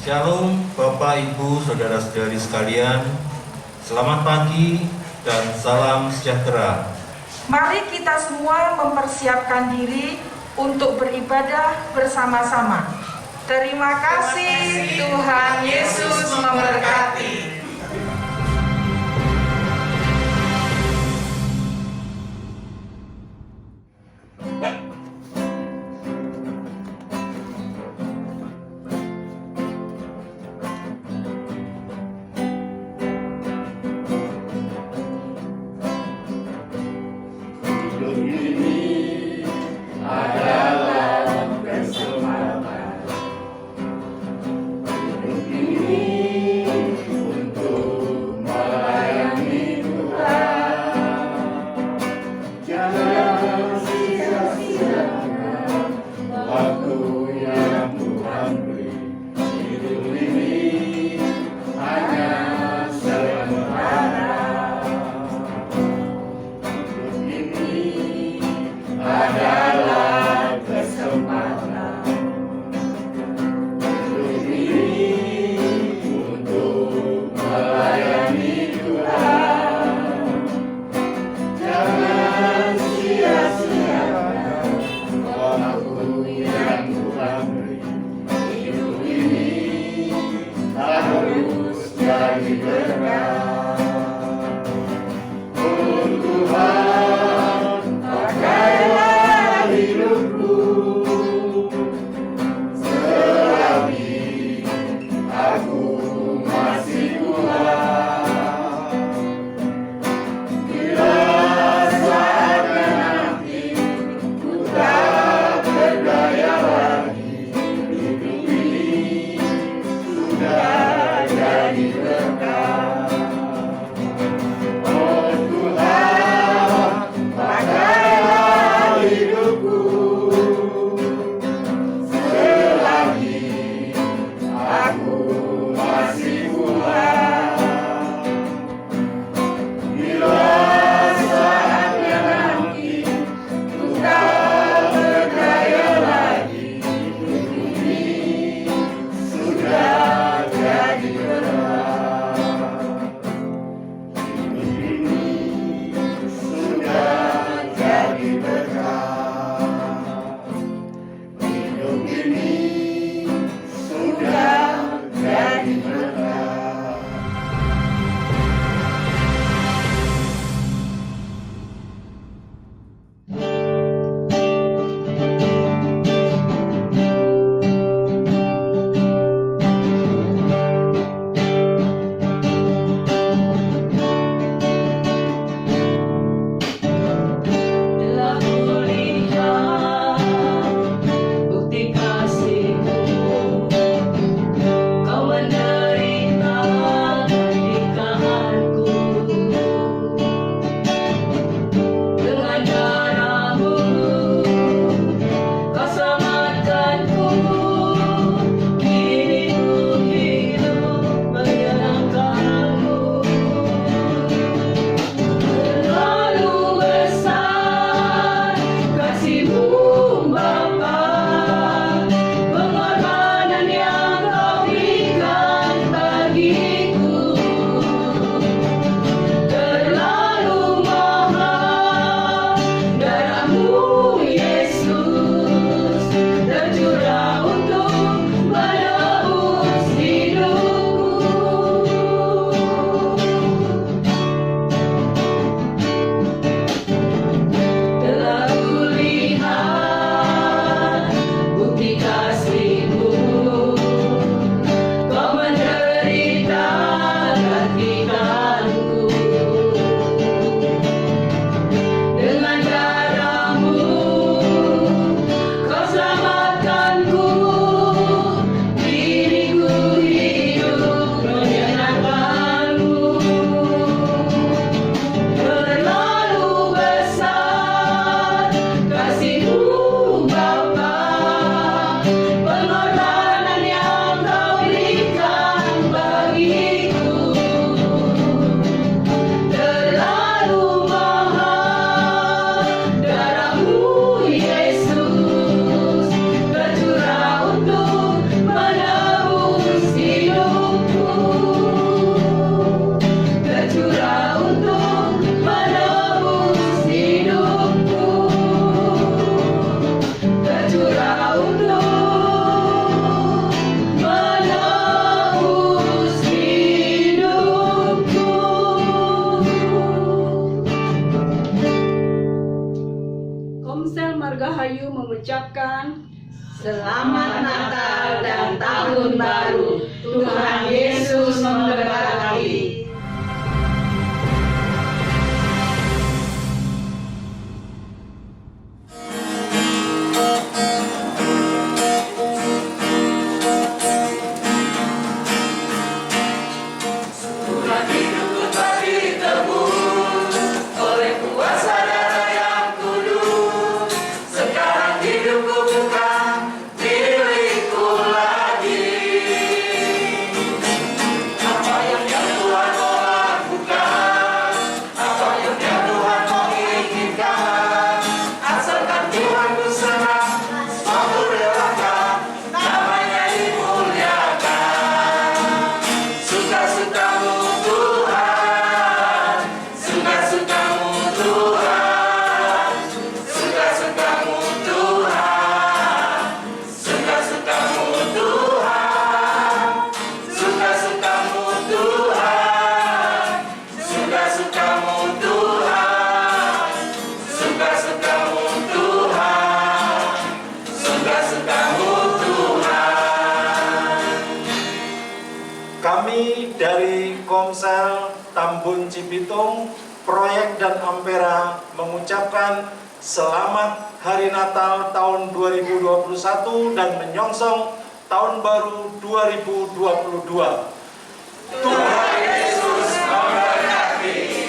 Shalom Bapak, Ibu, Saudara-saudari sekalian. Selamat pagi dan salam sejahtera. Mari kita semua mempersiapkan diri untuk beribadah bersama-sama. Terima kasih, Tuhan Yesus memberkati. Selamat Natal dan Tahun Baru. Tuhan Yesus memberkati. Kami dari Komsel Tambun Cibitung, Proyek dan Ampera mengucapkan selamat Hari Natal tahun 2021 dan menyongsong Tahun Baru 2022. Tuhan Yesus memberkati.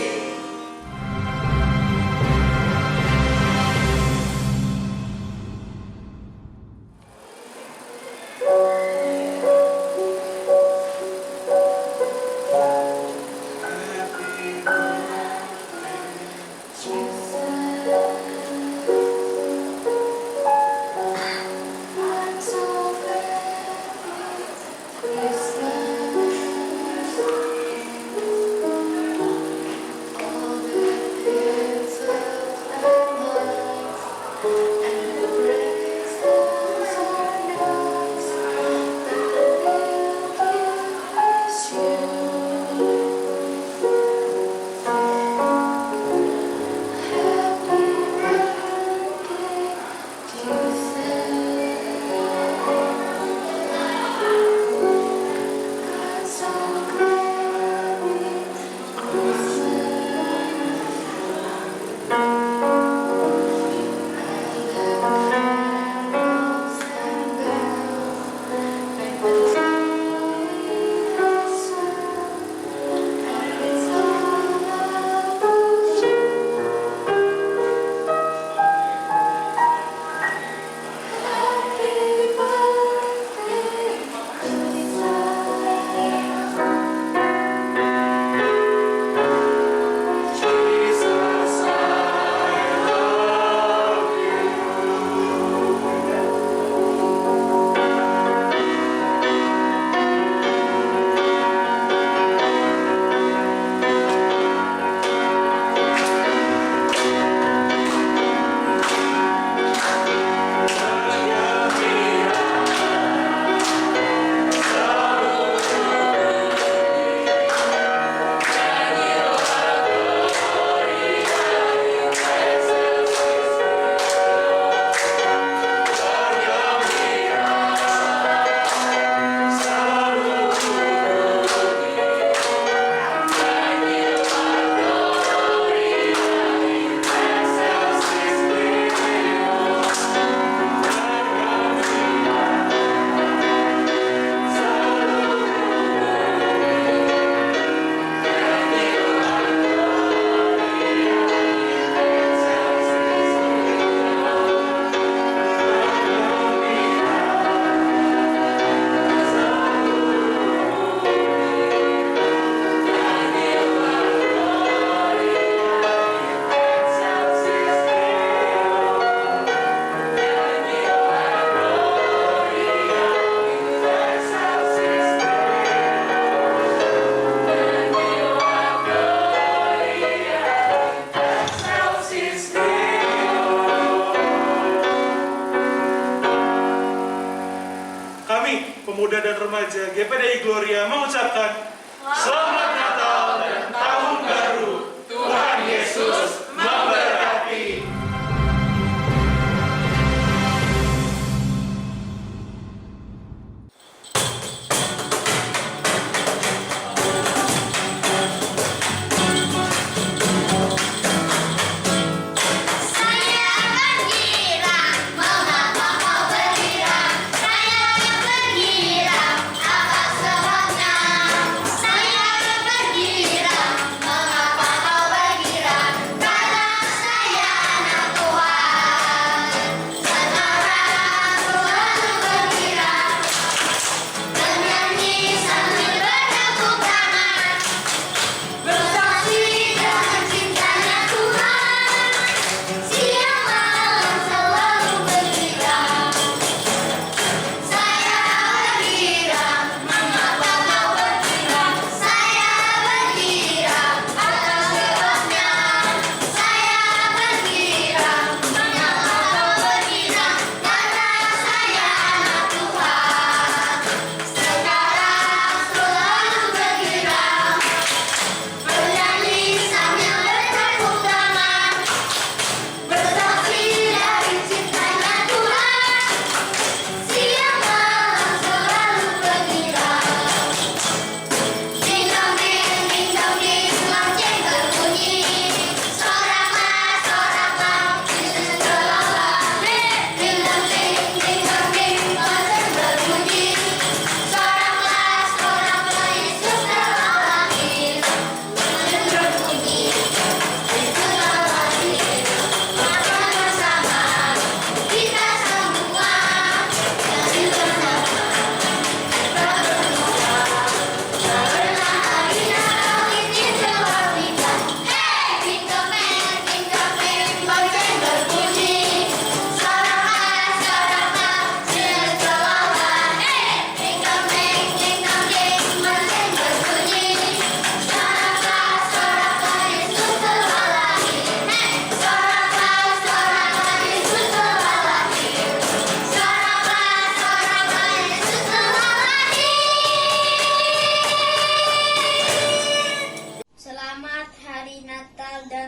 Pemuda dan Remaja GPDI Gloria mengucapkan Selamat Natal dan Tahun Baru. Tuhan Yesus memberkati.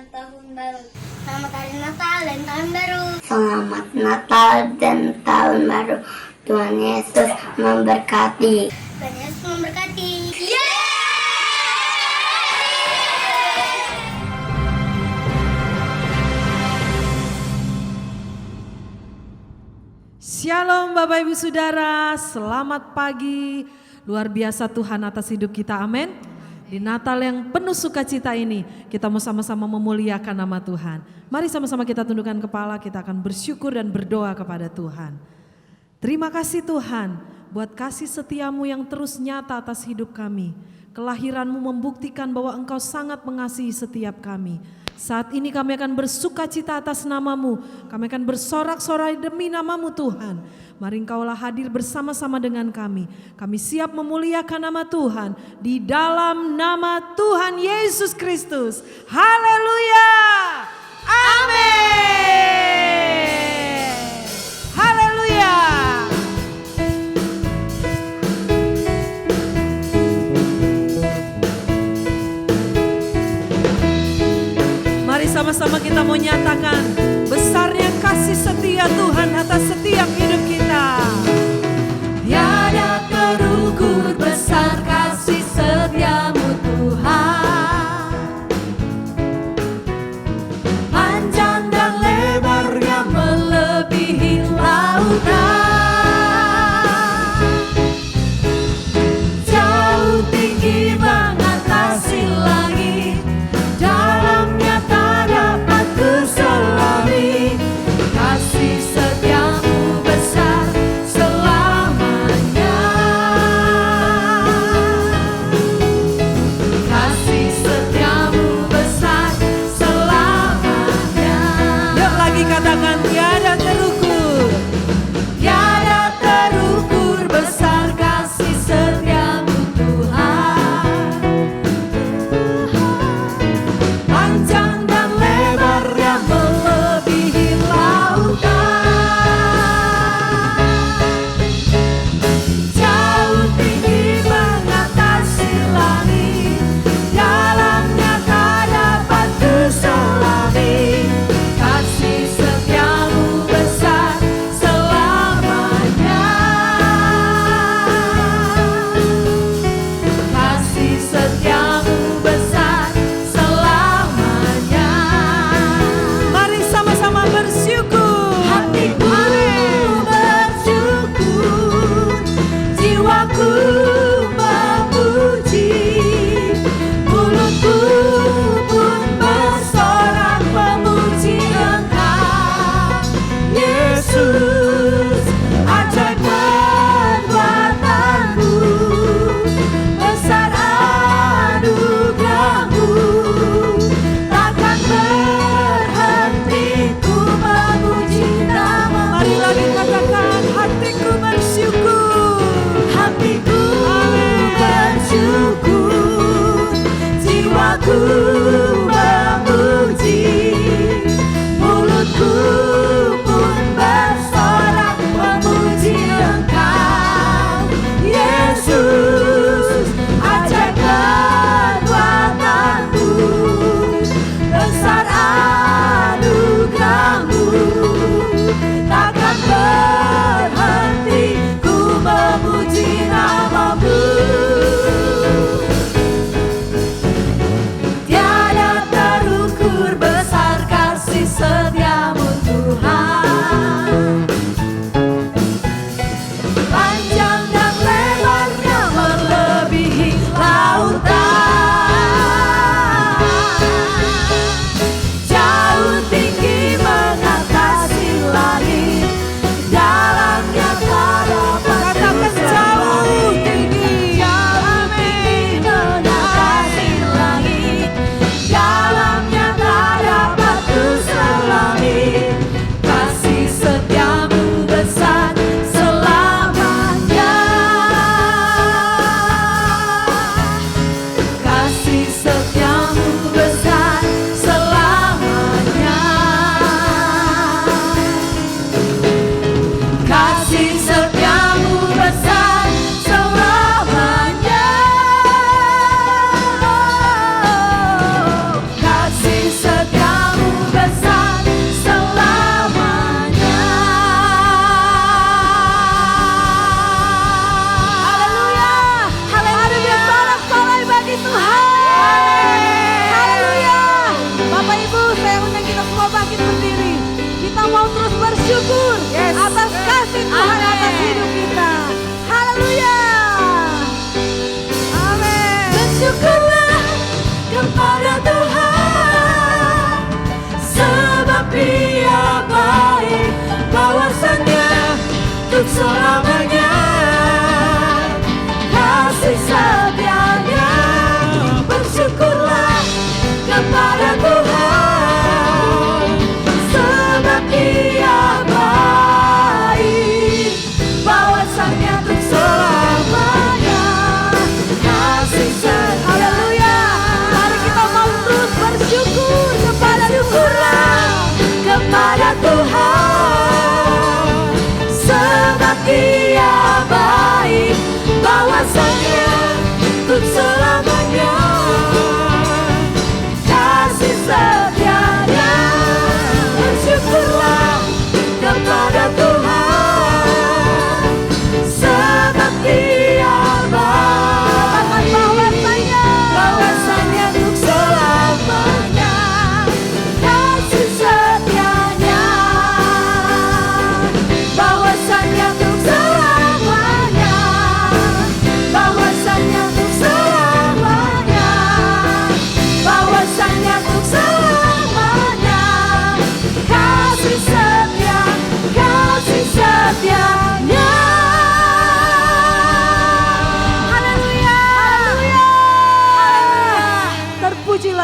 dan Tahun Baru. Selamat Hari Natal dan Tahun Baru. Selamat Natal dan Tahun Baru. Tuhan Yesus memberkati. Tuhan Yesus memberkati. Shalom Bapak Ibu Saudara, selamat pagi. Luar biasa Tuhan atas hidup kita, amin. Di Natal yang penuh sukacita ini, kita mau sama-sama memuliakan nama Tuhan. Mari sama-sama kita tundukkan kepala, kita akan bersyukur dan berdoa kepada Tuhan. Terima kasih Tuhan, buat kasih setiamu yang terus nyata atas hidup kami. Kelahiranmu membuktikan bahwa Engkau sangat mengasihi setiap kami. Saat ini kami akan bersuka cita atas namamu. Kami akan bersorak-sorai demi namamu Tuhan. Mari Engkaulah hadir bersama-sama dengan kami. Kami siap memuliakan nama Tuhan. Di dalam nama Tuhan Yesus Kristus. Haleluya. Amin. Haleluya. Sama-sama kita mau nyatakan besarnya kasih setia Tuhan atas setiap hidup kita. Tiada terukur besar kasih setiamu Tuhan. Panjang dan lebarnya melebihi lautan. Jauh tinggi mengatasi langit. Dalamnya selami kasih setiamu besar selamanya.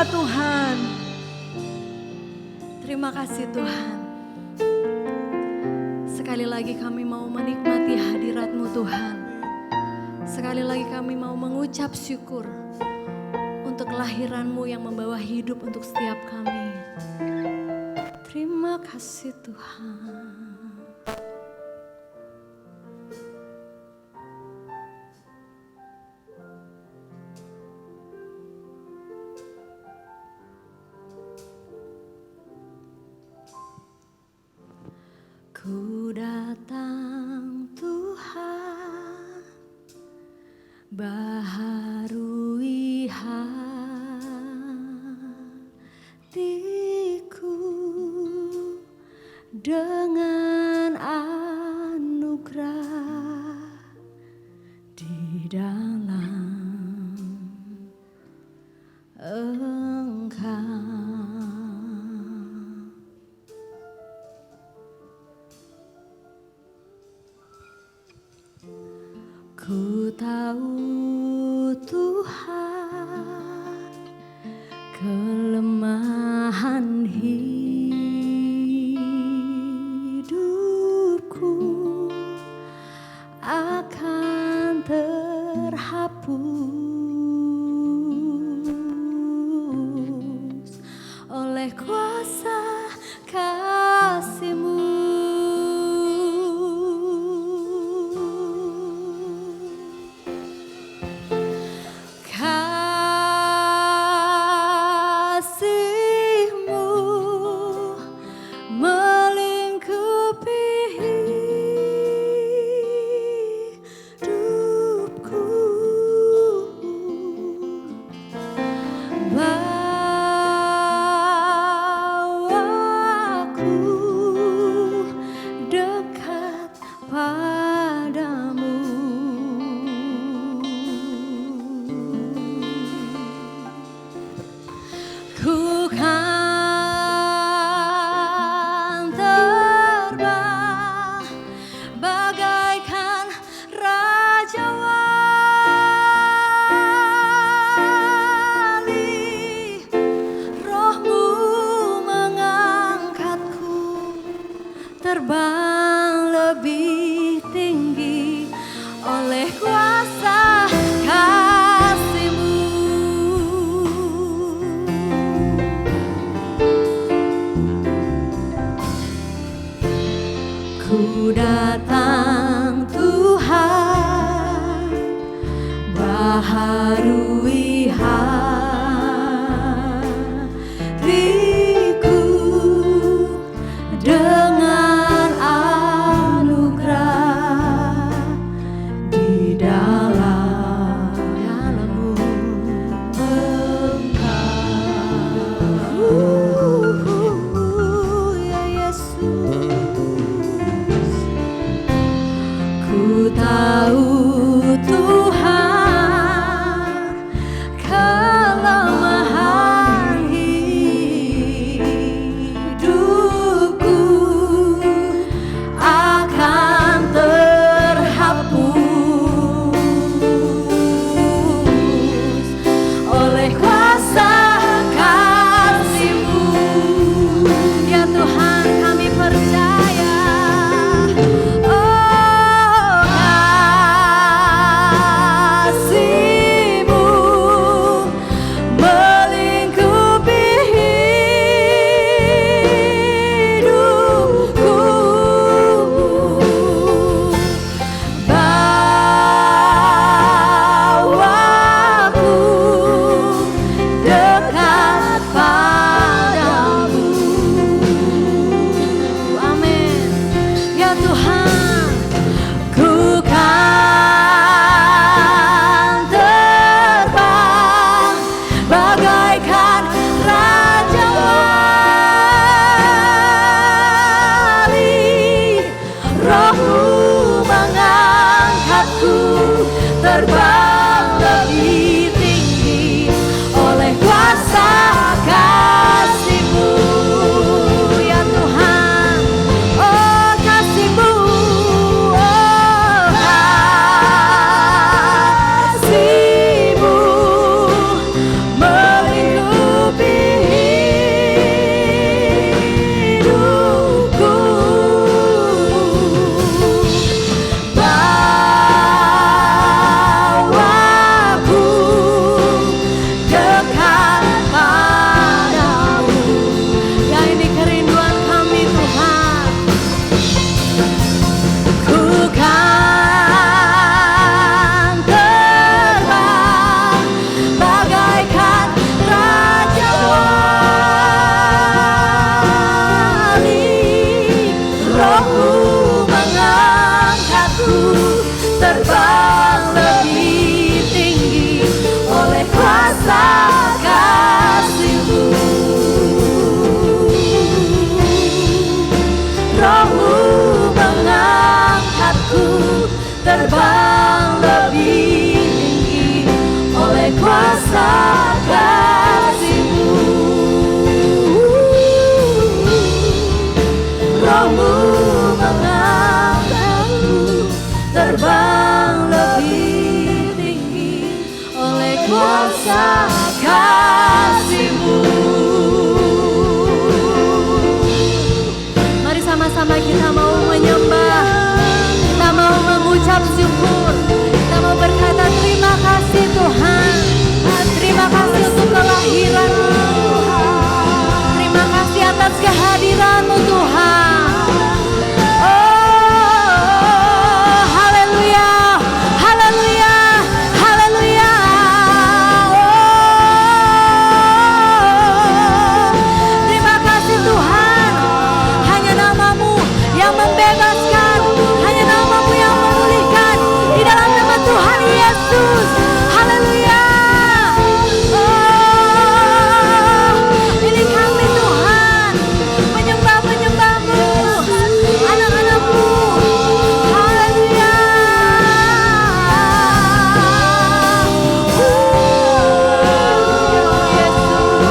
Tuhan. Terima kasih Tuhan. Sekali lagi kami mau menikmati hadirat-Mu Tuhan. Sekali lagi kami mau mengucap syukur untuk kelahiran-Mu yang membawa hidup untuk setiap kami. Terima kasih Tuhan. Ku datang Tuhan, baharui hatiku dengan anugerah di dalam Engkau. Ku tahu Tuhan kelemahan hidupku akan terhapus oleh kuasa kasih-Mu. Terbang lebih tinggi oleh kuasa kasih-Mu. Ku datang Tuhan, baharui hatiku dengan anugerah di dalam-Mu Engkau, ya Yesus. Rohmu mengangkatku terbang lebih tinggi oleh kuasa kasih-Mu. Mari sama-sama kita mau menyembah, kita mau mengucap syukur, kita mau berkata terima kasih Tuhan, terima kasih untuk kelahiran-Mu, terima kasih atas kehadiran-Mu Tuhan. Oh, haleluya, haleluya, haleluya. Oh, terima kasih Tuhan, hanya nama-Mu yang membebaskan, hanya nama-Mu yang memulihkan, di dalam nama Tuhan Yesus. Haleluya. Oh, ini kami Tuhan, menyembah-menyembah-Mu, anak-anak-Mu. Haleluya. Yesus.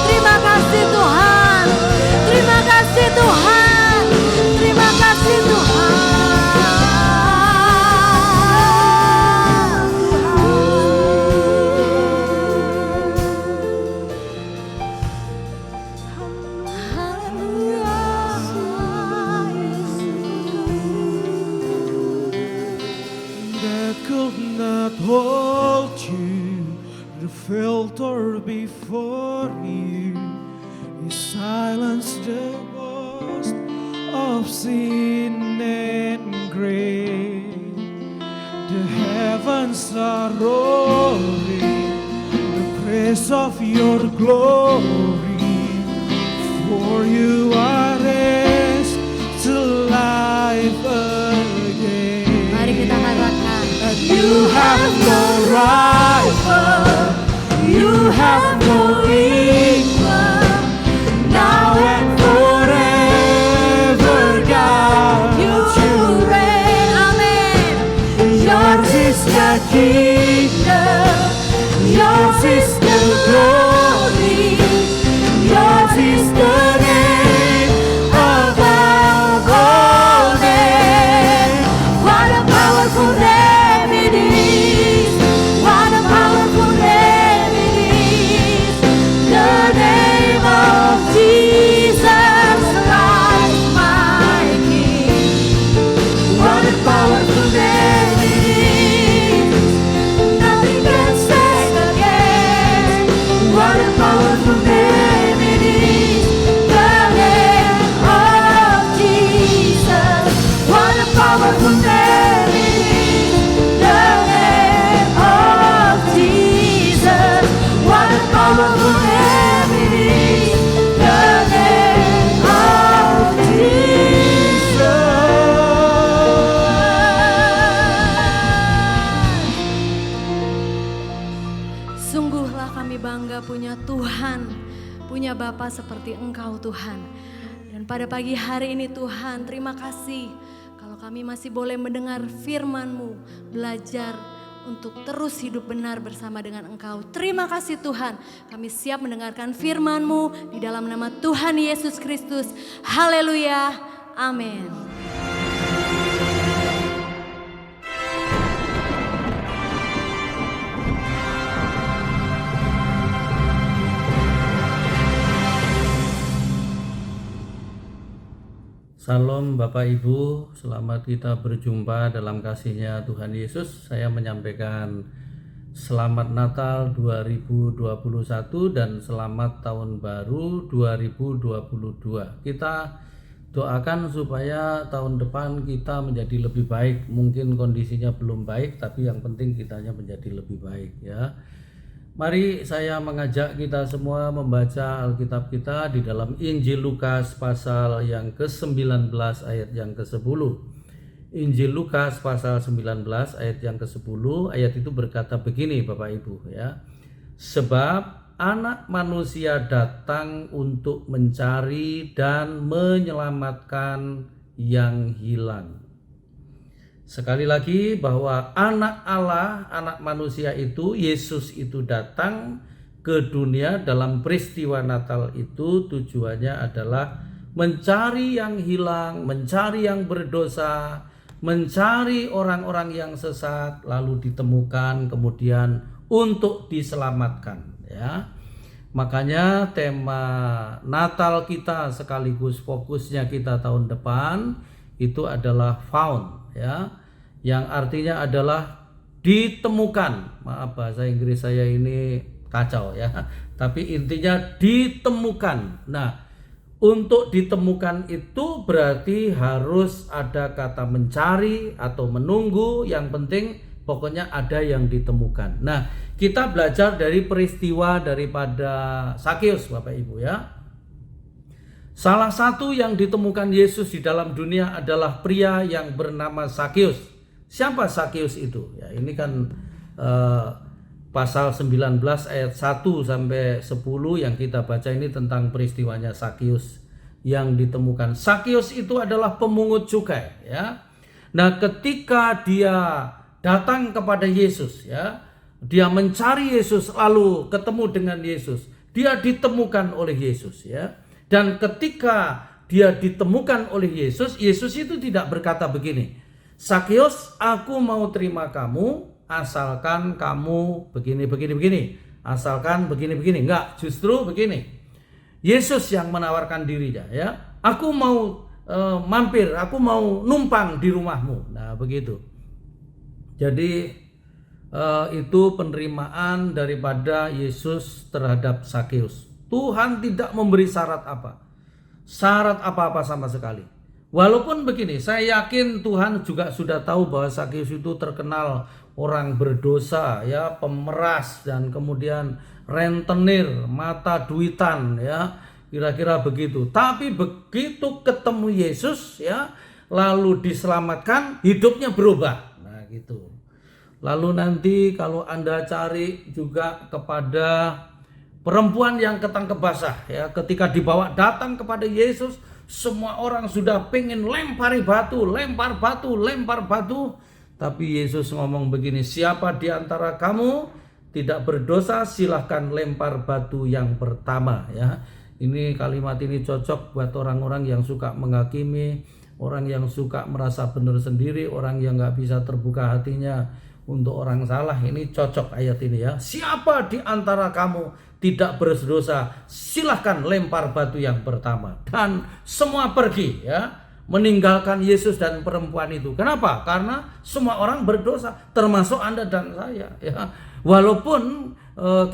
Terima kasih Tuhan, terima kasih Tuhan, terima kasih Tuhan. That could not hold you, the filter before you, you silenced the ghost of sin and grave. The heavens are roaring, the praise of your glory, for you are raised to life again. Mari kita katakan, You have no rival, you have no equal, now and forever, God. you reign, amen. Yours is the kingdom, yours is the glory, yours is the name above all names. What a powerful name it is. What a powerful name it is. The name of Jesus Christ, my King. What a powerful name it is. Nothing can stand against. What a powerful name it is. The name of Jesus. What a powerful name it is. The name of Jesus. What a powerful name it is. The name of Jesus. Sungguhlah kami bangga punya Tuhan, punya Bapa seperti Engkau Tuhan. Dan pada pagi hari ini Tuhan, terima kasih kalau kami masih boleh mendengar firman-Mu, belajar untuk terus hidup benar bersama dengan Engkau. Terima kasih Tuhan, kami siap mendengarkan firman-Mu di dalam nama Tuhan Yesus Kristus. Haleluya, amin. Salam Bapak Ibu, selamat kita berjumpa dalam kasih-Nya Tuhan Yesus. Saya menyampaikan selamat Natal 2021 dan selamat Tahun Baru 2022. Kita doakan supaya tahun depan kita menjadi lebih baik. Mungkin kondisinya belum baik, tapi yang penting kitanya menjadi lebih baik ya. Mari saya mengajak kita semua membaca Alkitab kita di dalam Injil Lukas pasal yang ke-19 ayat yang ke-10. Injil Lukas pasal 19 ayat yang ke-10, ayat itu berkata begini Bapak Ibu ya. Sebab Anak Manusia datang untuk mencari dan menyelamatkan yang hilang. Sekali lagi bahwa anak Allah, anak manusia itu, Yesus itu datang ke dunia dalam peristiwa Natal itu tujuannya adalah mencari yang hilang, mencari yang berdosa, mencari orang-orang yang sesat, lalu ditemukan kemudian untuk diselamatkan, ya. Makanya tema Natal kita sekaligus fokusnya kita tahun depan itu adalah found, ya, yang artinya adalah ditemukan. Maaf bahasa Inggris saya ini kacau, ya, tapi intinya ditemukan. Nah, untuk ditemukan itu berarti harus ada kata mencari atau menunggu, yang penting pokoknya ada yang ditemukan. Nah, kita belajar dari peristiwa daripada Sakeus, Bapak Ibu, ya. Salah satu yang ditemukan Yesus di dalam dunia adalah pria yang bernama Sakeus. Siapa Sakeus itu? Ya, ini kan pasal 19 ayat 1 sampai 10 yang kita baca ini tentang peristiwanya Sakeus yang ditemukan. Sakeus itu adalah pemungut cukai, ya. Nah, ketika dia datang kepada Yesus, ya, dia mencari Yesus lalu ketemu dengan Yesus, dia ditemukan oleh Yesus, ya. Dan ketika dia ditemukan oleh Yesus, Yesus itu tidak berkata begini, Sakeus, aku mau terima kamu asalkan kamu begini. Asalkan begini. Enggak, justru begini. Yesus yang menawarkan dirinya, ya. Aku mau mampir, aku mau numpang di rumahmu. Nah, begitu. Jadi itu penerimaan daripada Yesus terhadap Sakeus. Tuhan tidak memberi syarat apa-apa sama sekali. Walaupun begini, saya yakin Tuhan juga sudah tahu bahwa Sakeus itu terkenal orang berdosa, ya, pemeras, dan kemudian rentenir, mata duitan, ya, kira-kira begitu. Tapi begitu ketemu Yesus, ya, lalu diselamatkan, hidupnya berubah. Nah, gitu. Lalu nanti kalau Anda cari juga kepada perempuan yang ketangkep basah, ya, ketika dibawa datang kepada Yesus, semua orang sudah pengen lempar batu. Tapi Yesus ngomong begini, siapa di antara kamu tidak berdosa, silahkan lempar batu yang pertama, ya. Ini kalimat ini cocok buat orang-orang yang suka menghakimi, orang yang suka merasa benar sendiri, orang yang gak bisa terbuka hatinya untuk orang salah. Ini cocok ayat ini, ya. Siapa di antara kamu tidak berdosa, silahkan lempar batu yang pertama. Dan semua pergi, ya, meninggalkan Yesus dan perempuan itu. Kenapa? Karena semua orang berdosa, termasuk Anda dan saya, ya. Walaupun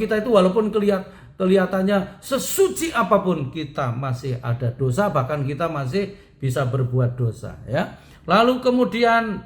kita itu kelihatannya sesuci apapun, kita masih ada dosa, bahkan kita masih bisa berbuat dosa, ya. Lalu kemudian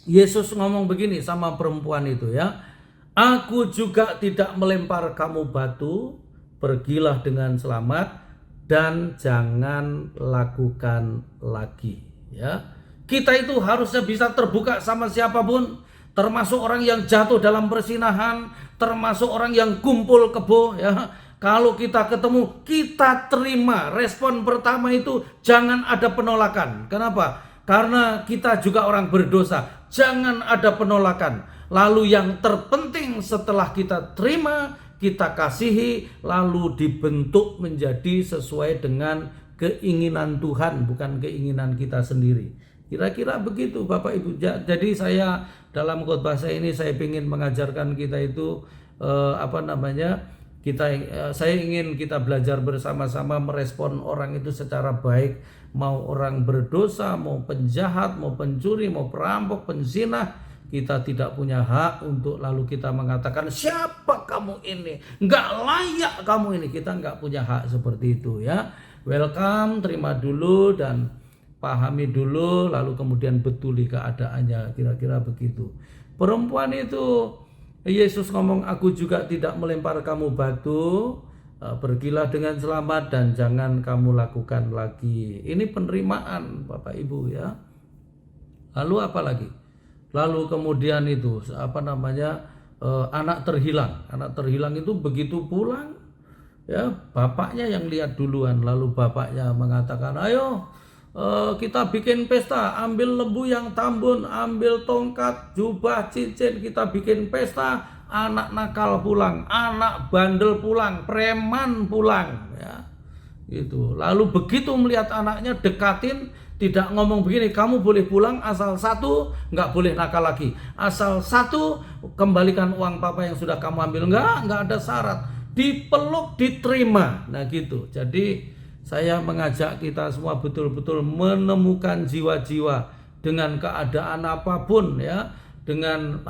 Yesus ngomong begini sama perempuan itu, ya. Aku juga tidak melempar kamu batu, pergilah dengan selamat dan jangan lakukan lagi, ya. Kita itu harusnya bisa terbuka sama siapapun, termasuk orang yang jatuh dalam persinahan, termasuk orang yang kumpul kebo, ya. Kalau kita ketemu, kita terima. Respon pertama itu jangan ada penolakan. Kenapa? Karena kita juga orang berdosa. Jangan ada penolakan. Lalu yang terpenting setelah kita terima, kita kasihi, lalu dibentuk menjadi sesuai dengan keinginan Tuhan, bukan keinginan kita sendiri. Kira-kira begitu Bapak Ibu. Jadi saya dalam khotbah saya ini saya ingin mengajarkan kita itu saya ingin kita belajar bersama-sama merespon orang itu secara baik. Mau orang berdosa, mau penjahat, mau pencuri, mau perampok, penzina, kita tidak punya hak untuk lalu kita mengatakan siapa kamu ini, nggak layak kamu ini. Kita nggak punya hak seperti itu, ya. Welcome, terima dulu dan pahami dulu, lalu kemudian betuli keadaannya, kira-kira begitu. Perempuan itu Yesus ngomong, aku juga tidak melempar kamu batu, pergilah dengan selamat dan jangan kamu lakukan lagi. Ini penerimaan Bapak Ibu, ya. Lalu apa lagi? Lalu kemudian itu anak terhilang. Anak terhilang itu begitu pulang, ya, bapaknya yang lihat duluan. Lalu bapaknya mengatakan, ayo kita bikin pesta, ambil lembu yang tambun, ambil tongkat, jubah, cincin, kita bikin pesta. Anak nakal pulang, anak bandel pulang, preman pulang, ya. Gitu. Lalu begitu melihat anaknya dekatin, tidak ngomong begini, kamu boleh pulang asal satu nggak boleh nakal lagi, asal satu kembalikan uang papa yang sudah kamu ambil. Nggak ada syarat, dipeluk diterima. Nah gitu. Jadi saya mengajak kita semua betul-betul menemukan jiwa-jiwa dengan keadaan apapun ya, dengan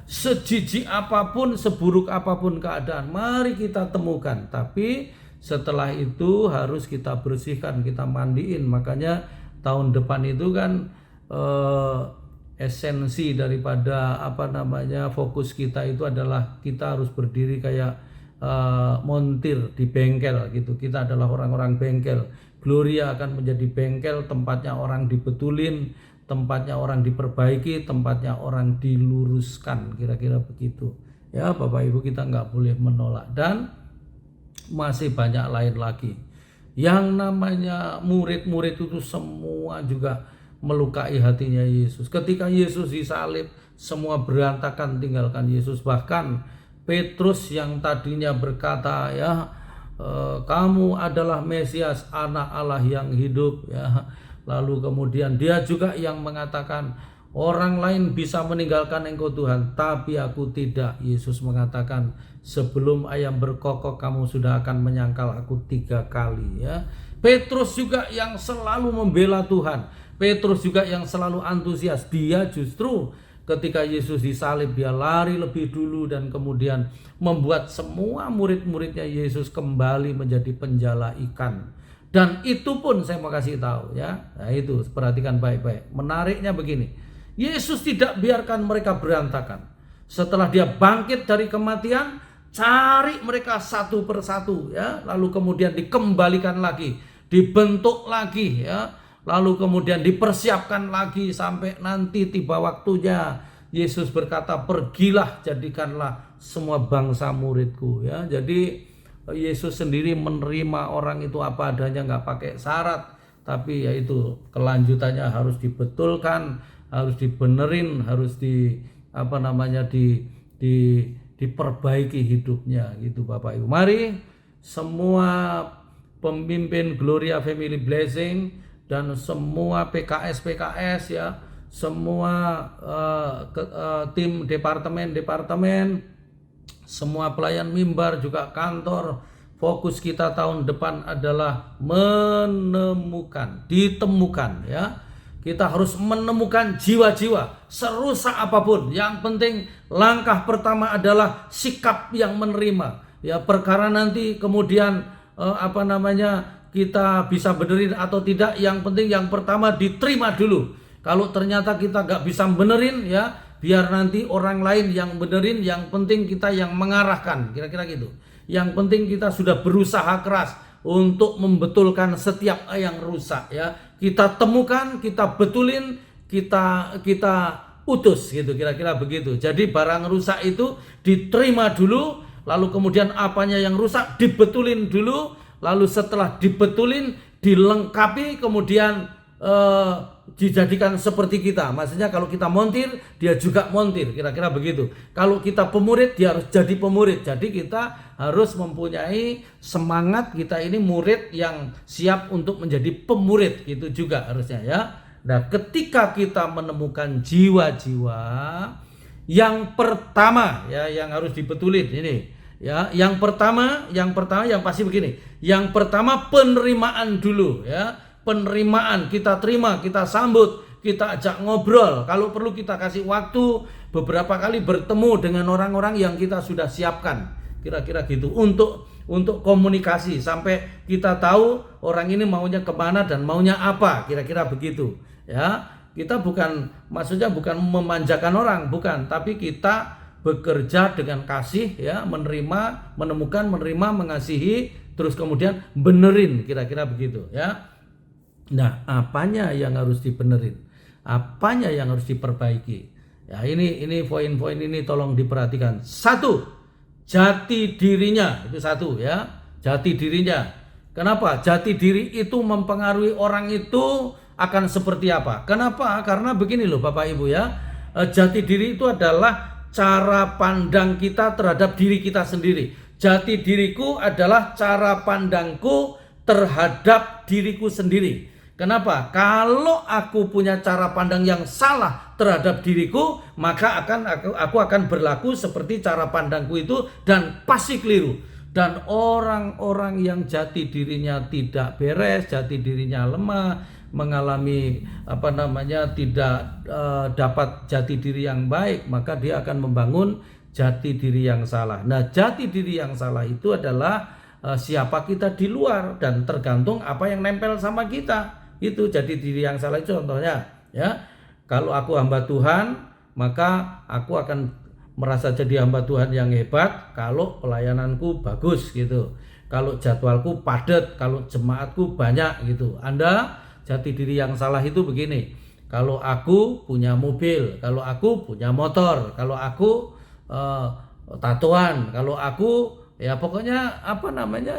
sejijik apapun, seburuk apapun keadaan, mari kita temukan. Tapi setelah itu harus kita bersihkan, kita mandiin. Makanya tahun depan itu kan esensi daripada fokus kita itu adalah kita harus berdiri kayak montir di bengkel gitu. Kita adalah orang-orang bengkel. Gloria akan menjadi bengkel, tempatnya orang dibetulin, tempatnya orang diperbaiki, tempatnya orang diluruskan, kira-kira begitu. Ya Bapak Ibu, kita nggak boleh menolak. Dan masih banyak lain lagi. Yang namanya murid-murid itu semua juga melukai hatinya Yesus. Ketika Yesus disalib, semua berantakan tinggalkan Yesus. Bahkan Petrus yang tadinya berkata kamu adalah Mesias, anak Allah yang hidup ya. Lalu kemudian dia juga yang mengatakan orang lain bisa meninggalkan Engkau Tuhan, tapi aku tidak. Yesus mengatakan sebelum ayam berkokok kamu sudah akan menyangkal aku 3 kali ya. Petrus juga yang selalu membela Tuhan. Petrus juga yang selalu antusias. Dia justru ketika Yesus disalib dia lari lebih dulu dan kemudian membuat semua murid-muridnya Yesus kembali menjadi penjala ikan. Dan itu pun saya mau kasih tahu ya. Nah itu perhatikan baik-baik. Menariknya begini. Yesus tidak biarkan mereka berantakan. Setelah dia bangkit dari kematian, cari mereka satu persatu ya. Lalu kemudian dikembalikan lagi, dibentuk lagi ya. Lalu kemudian dipersiapkan lagi sampai nanti tiba waktunya. Yesus berkata, pergilah jadikanlah semua bangsa muridku ya. Jadi Yesus sendiri menerima orang itu apa adanya, nggak pakai syarat. Tapi ya itu kelanjutannya harus dibetulkan, harus dibenerin, harus diperbaiki hidupnya gitu Bapak Ibu. Mari semua pemimpin Gloria Family Blessing dan semua PKS ya, semua tim departemen, semua pelayan mimbar juga kantor, fokus kita tahun depan adalah ditemukan ya. Kita harus menemukan jiwa-jiwa serusak apapun. Yang penting langkah pertama adalah sikap yang menerima ya. Perkara nanti kemudian kita bisa benerin atau tidak, yang penting yang pertama diterima dulu. Kalau ternyata kita gak bisa benerin ya, biar nanti orang lain yang benerin, yang penting kita yang mengarahkan, kira-kira gitu. Yang penting kita sudah berusaha keras untuk membetulkan setiap yang rusak ya. Kita temukan, kita betulin, kita utus gitu, kira-kira begitu. Jadi barang rusak itu diterima dulu, lalu kemudian apanya yang rusak dibetulin dulu, lalu setelah dibetulin dilengkapi, kemudian dijadikan seperti kita. Maksudnya kalau kita montir, dia juga montir, kira-kira begitu. Kalau kita pemurid, dia harus jadi pemurid. Jadi kita harus mempunyai semangat, kita ini murid yang siap untuk menjadi pemurid, gitu juga harusnya ya. Nah, ketika kita menemukan jiwa-jiwa, yang pertama ya yang harus dibetulin ini ya. Yang pertama yang pasti begini. Yang pertama penerimaan dulu ya. Penerimaan, kita terima, kita sambut, kita ajak ngobrol. Kalau perlu kita kasih waktu beberapa kali bertemu dengan orang-orang yang kita sudah siapkan, kira-kira gitu, untuk komunikasi sampai kita tahu orang ini maunya kemana dan maunya apa, kira-kira begitu ya. Kita maksudnya bukan memanjakan orang, bukan, tapi kita bekerja dengan kasih ya, menemukan, mengasihi, terus kemudian benerin, kira-kira begitu ya. Nah, apanya yang harus dibenerin? Apanya yang harus diperbaiki? Ya, ini poin-poin ini tolong diperhatikan. 1, jati dirinya. Itu 1 ya. Jati dirinya. Kenapa? Jati diri itu mempengaruhi orang itu akan seperti apa? Kenapa? Karena begini loh Bapak Ibu ya. Jati diri itu adalah cara pandang kita terhadap diri kita sendiri. Jati diriku adalah cara pandangku terhadap diriku sendiri. Kenapa? Kalau aku punya cara pandang yang salah terhadap diriku, maka aku akan berlaku seperti cara pandangku itu dan pasti keliru. Dan orang-orang yang jati dirinya tidak beres, jati dirinya lemah, mengalami tidak dapat jati diri yang baik, maka dia akan membangun jati diri yang salah. Nah, jati diri yang salah itu adalah siapa kita di luar dan tergantung apa yang nempel sama kita. Itu jati diri yang salah itu contohnya, ya. Kalau aku hamba Tuhan, maka aku akan merasa jadi hamba Tuhan yang hebat kalau pelayananku bagus gitu. Kalau jadwalku padat, kalau jemaatku banyak gitu. Anda jati diri yang salah itu begini. Kalau aku punya mobil, kalau aku punya motor, kalau aku tatoan, kalau aku ya pokoknya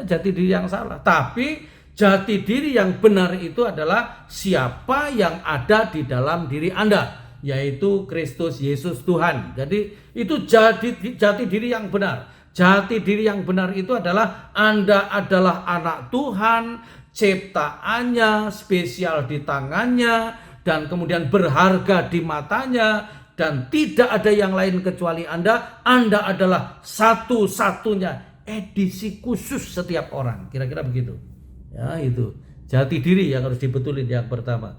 jati diri yang salah. Tapi jati diri yang benar itu adalah siapa yang ada di dalam diri Anda, yaitu Kristus Yesus Tuhan. Jadi itu jati diri yang benar. Jati diri yang benar itu adalah Anda adalah anak Tuhan, ciptaannya, spesial di tangannya, dan kemudian berharga di matanya, dan tidak ada yang lain kecuali Anda. Anda adalah satu-satunya edisi khusus setiap orang. Kira-kira begitu. Ya, itu jati diri yang harus dibetulin yang pertama.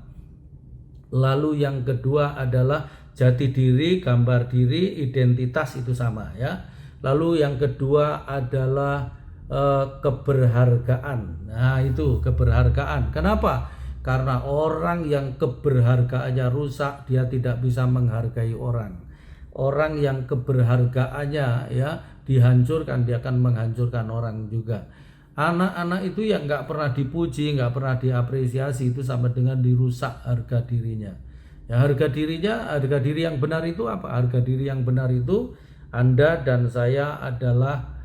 Lalu yang kedua adalah jati diri, gambar diri, identitas itu sama ya. Lalu yang kedua adalah keberhargaan. Nah, itu keberhargaan. Kenapa? Karena orang yang keberhargaannya rusak, dia tidak bisa menghargai orang. Orang yang keberhargaannya ya dihancurkan, dia akan menghancurkan orang juga. Anak-anak itu yang nggak pernah dipuji, nggak pernah diapresiasi, itu sama dengan dirusak harga dirinya. Ya, harga diri yang benar itu apa? Harga diri yang benar itu Anda dan saya adalah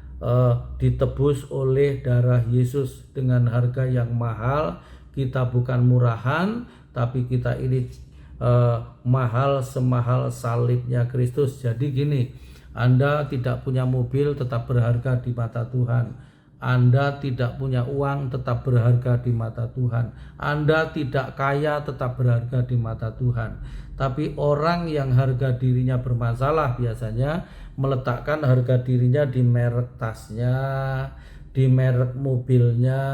ditebus oleh darah Yesus dengan harga yang mahal. Kita bukan murahan, tapi kita ini mahal semahal salibnya Kristus. Jadi gini, Anda tidak punya mobil tetap berharga di mata Tuhan. Anda tidak punya uang tetap berharga di mata Tuhan. Anda tidak kaya tetap berharga di mata Tuhan. Tapi orang yang harga dirinya bermasalah biasanya meletakkan harga dirinya di merek tasnya, di merek mobilnya,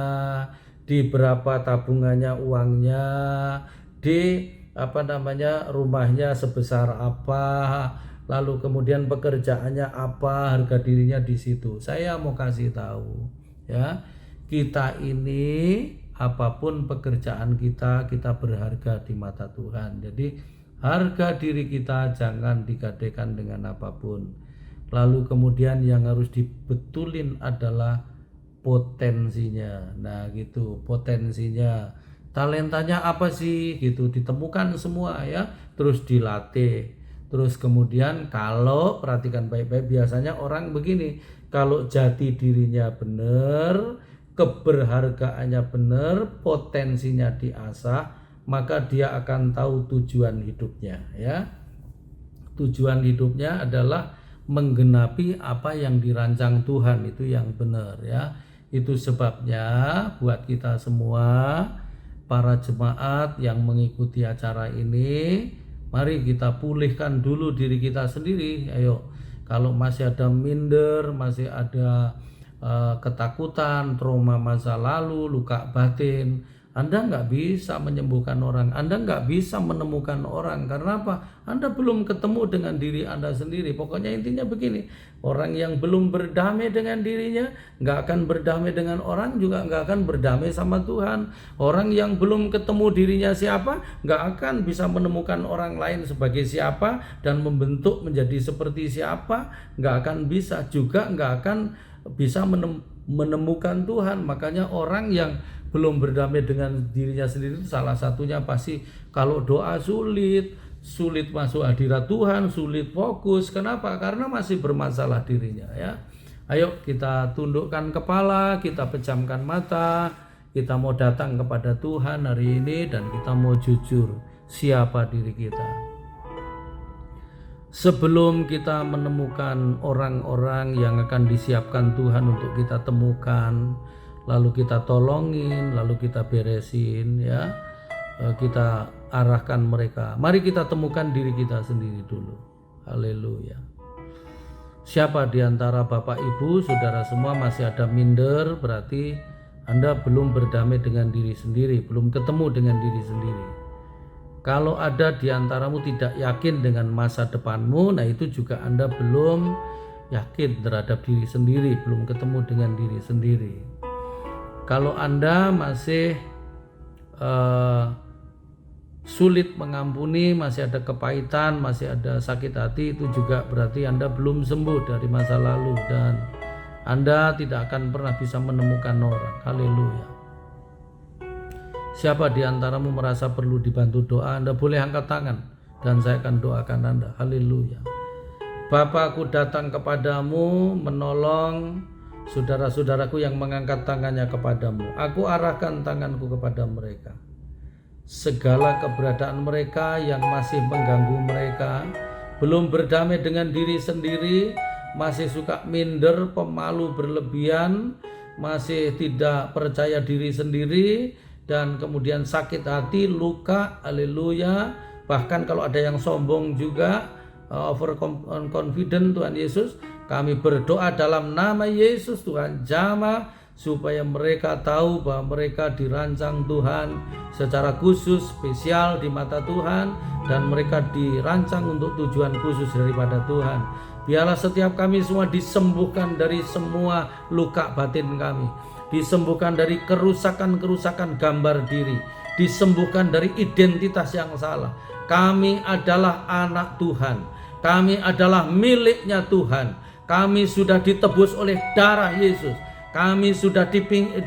di berapa tabungannya uangnya, di rumahnya sebesar apa, lalu kemudian pekerjaannya apa, harga dirinya di situ. Saya mau kasih tahu ya, kita ini apapun pekerjaan kita berharga di mata Tuhan. Jadi harga diri kita jangan digadekan dengan apapun. Lalu kemudian yang harus dibetulin adalah potensinya. Nah gitu, potensinya, talentanya apa sih gitu, ditemukan semua ya, terus dilatih. Terus kemudian kalau perhatikan baik-baik, biasanya orang begini, kalau jati dirinya benar, keberhargaannya benar, potensinya diasah, maka dia akan tahu tujuan hidupnya ya. Tujuan hidupnya adalah menggenapi apa yang dirancang Tuhan, itu yang benar ya. Itu sebabnya buat kita semua para jemaat yang mengikuti acara ini, mari kita pulihkan dulu diri kita sendiri. Ayo, kalau masih ada minder, masih ada ketakutan, trauma masa lalu, luka batin, Anda nggak bisa menyembuhkan orang, Anda nggak bisa menemukan orang. Karena apa? Anda belum ketemu dengan diri Anda sendiri. Pokoknya intinya begini, orang yang belum berdamai dengan dirinya nggak akan berdamai dengan orang, juga nggak akan berdamai sama Tuhan. Orang yang belum ketemu dirinya siapa, nggak akan bisa menemukan orang lain sebagai siapa dan membentuk menjadi seperti siapa. Nggak akan bisa, juga nggak akan bisa menemukan Tuhan. Makanya orang yang belum berdamai dengan dirinya sendiri itu salah satunya pasti kalau doa sulit masuk hadirat Tuhan, sulit fokus. Kenapa? Karena masih bermasalah dirinya ya. Ayo kita tundukkan kepala, kita pejamkan mata, kita mau datang kepada Tuhan hari ini dan kita mau jujur siapa diri kita. Sebelum kita menemukan orang-orang yang akan disiapkan Tuhan untuk kita temukan, lalu kita tolongin, lalu kita beresin ya. Kita arahkan mereka. Mari kita temukan diri kita sendiri dulu. Haleluya. Siapa di antara Bapak Ibu, Saudara semua masih ada minder, berarti Anda belum berdamai dengan diri sendiri, belum ketemu dengan diri sendiri. Kalau ada di antaramu tidak yakin dengan masa depanmu, nah itu juga Anda belum yakin terhadap diri sendiri, belum ketemu dengan diri sendiri. Kalau Anda masih sulit mengampuni, masih ada kepahitan, masih ada sakit hati, itu juga berarti Anda belum sembuh dari masa lalu dan Anda tidak akan pernah bisa menemukan orang. Haleluya. Siapa di antaramu merasa perlu dibantu doa, Anda boleh angkat tangan dan saya akan doakan Anda. Haleluya. Bapa, aku datang kepadamu menolong saudara-saudaraku yang mengangkat tangannya kepadamu. Aku arahkan tanganku kepada mereka. Segala keberadaan mereka yang masih mengganggu mereka, belum berdamai dengan diri sendiri, masih suka minder, pemalu berlebihan, masih tidak percaya diri sendiri, dan kemudian sakit hati, luka, haleluya. Bahkan kalau ada yang sombong juga, overconfident, Tuhan Yesus, kami berdoa dalam nama Yesus, Tuhan jamah supaya mereka tahu bahwa mereka dirancang Tuhan secara khusus, spesial di mata Tuhan, dan mereka dirancang untuk tujuan khusus daripada Tuhan. Biarlah setiap kami semua disembuhkan dari semua luka batin kami, disembuhkan dari kerusakan-kerusakan gambar diri, disembuhkan dari identitas yang salah. Kami adalah anak Tuhan, kami adalah miliknya Tuhan, kami sudah ditebus oleh darah Yesus, kami sudah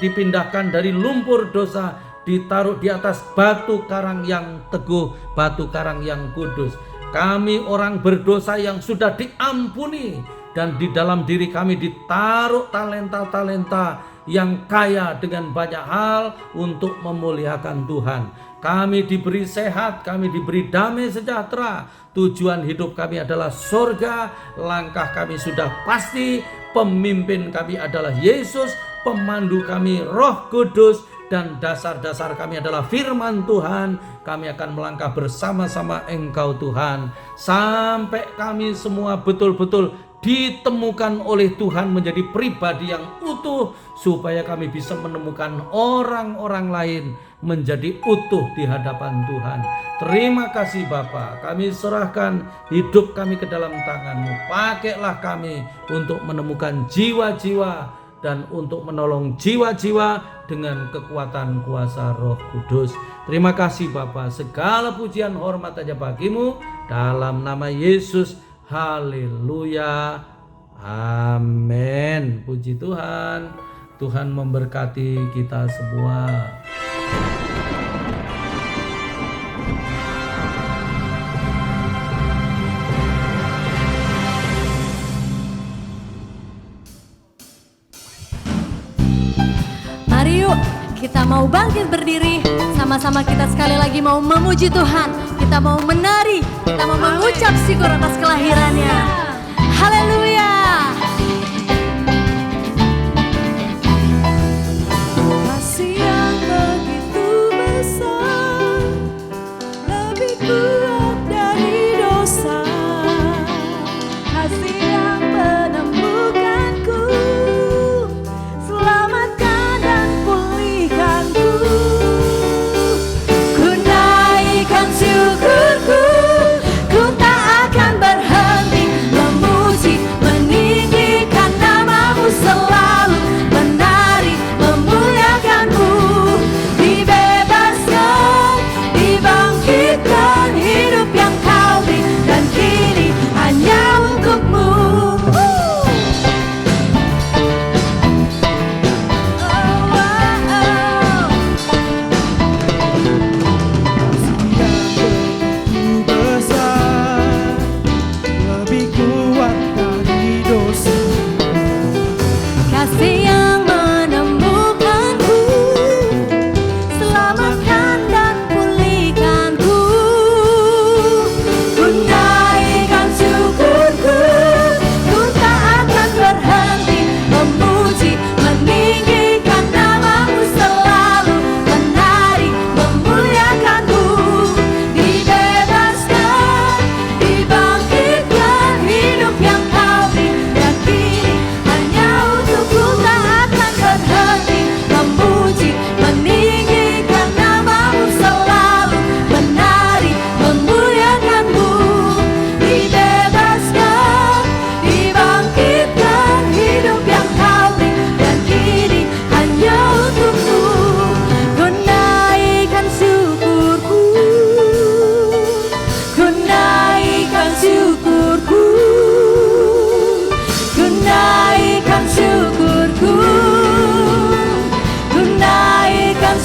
dipindahkan dari lumpur dosa, ditaruh di atas batu karang yang teguh, batu karang yang kudus. Kami orang berdosa yang sudah diampuni, dan di dalam diri kami ditaruh talenta-talenta yang kaya dengan banyak hal untuk memuliakan Tuhan. Kami diberi sehat, kami diberi damai sejahtera. Tujuan hidup kami adalah surga, langkah kami sudah pasti, pemimpin kami adalah Yesus, pemandu kami Roh Kudus, dan dasar-dasar kami adalah firman Tuhan. Kami akan melangkah bersama-sama Engkau Tuhan, sampai kami semua betul-betul ditemukan oleh Tuhan menjadi pribadi yang utuh, supaya kami bisa menemukan orang-orang lain menjadi utuh di hadapan Tuhan. Terima kasih Bapa, kami serahkan hidup kami ke dalam tangan-Mu. Pakailah kami untuk menemukan jiwa-jiwa dan untuk menolong jiwa-jiwa dengan kekuatan kuasa Roh Kudus. Terima kasih Bapa, segala pujian hormat aja bagi-Mu dalam nama Yesus. Haleluya, amin. Puji Tuhan. Tuhan memberkati kita semua. Mari yuk, kita mau bangkit berdiri. Sama-sama kita sekali lagi mau memuji Tuhan. Kita mau menari, kita mau mengucap syukur atas kelahirannya. Haleluya. Kasih yang begitu besar, lebih kuat dari dosa. Kasih yang menemukanku, selamatkan dan pulihkanku. Ku naikkan syukurku, ku tak akan berhenti memuji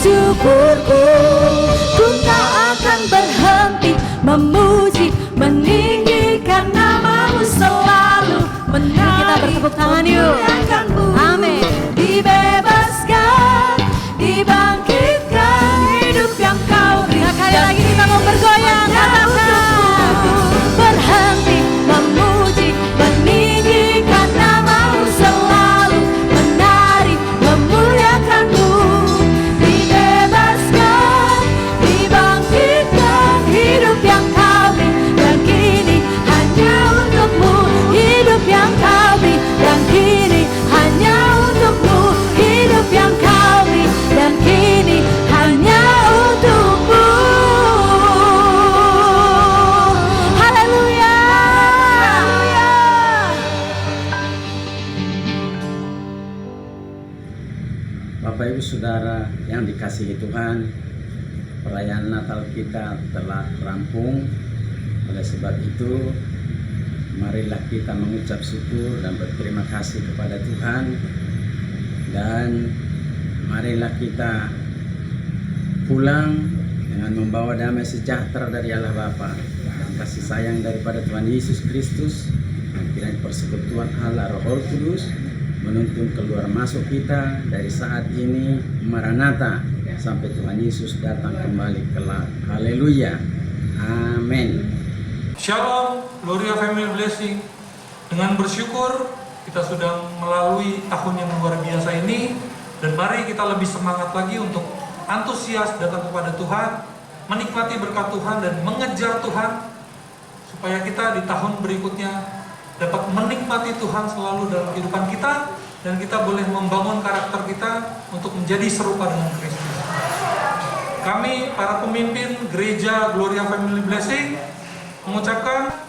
syukurku. Ku tak akan berhenti memuji, meninggikan namamu selalu. Kita bertepuk tangan yuk. Amin. Dibebaskan, dibangkitkan, hidup yang kau beri. Sekali lagi kita mau bergoyang, katakan. Berhenti memuji, meninggikan namamu selalu. Menari, memuliakanmu. Dibebaskan, dibangkitkan, hidup yang kau beri. Dan kini hanya untukmu, hidup yang kau beri. Dan kini hanya untukmu, hidup yang kau beri. Dan kini hanya untukmu. Haleluya. Bapak Ibu Saudara yang dikasihi Tuhan, perayaan Natal kita telah rampung. Oleh sebab itu, marilah kita mengucap syukur dan berterima kasih kepada Tuhan. Dan marilah kita pulang dengan membawa damai sejahtera dari Allah Bapa dan kasih sayang daripada Tuhan Yesus Kristus, dan kiranya persekutuan Allah Roh Kudus menuntun keluar masuk kita dari saat ini Maranatha sampai Tuhan Yesus datang kembali kelak. Haleluya. Amin. Shalom, Gloria Family Blessing. Dengan bersyukur kita sudah melalui tahun yang luar biasa ini, dan mari kita lebih semangat lagi untuk antusias datang kepada Tuhan, menikmati berkat Tuhan dan mengejar Tuhan, supaya kita di tahun berikutnya dapat menikmati Tuhan selalu dalam kehidupan kita, dan kita boleh membangun karakter kita untuk menjadi serupa dengan Kristus. Kami para pemimpin Gereja Gloria Family Blessing mengucapkan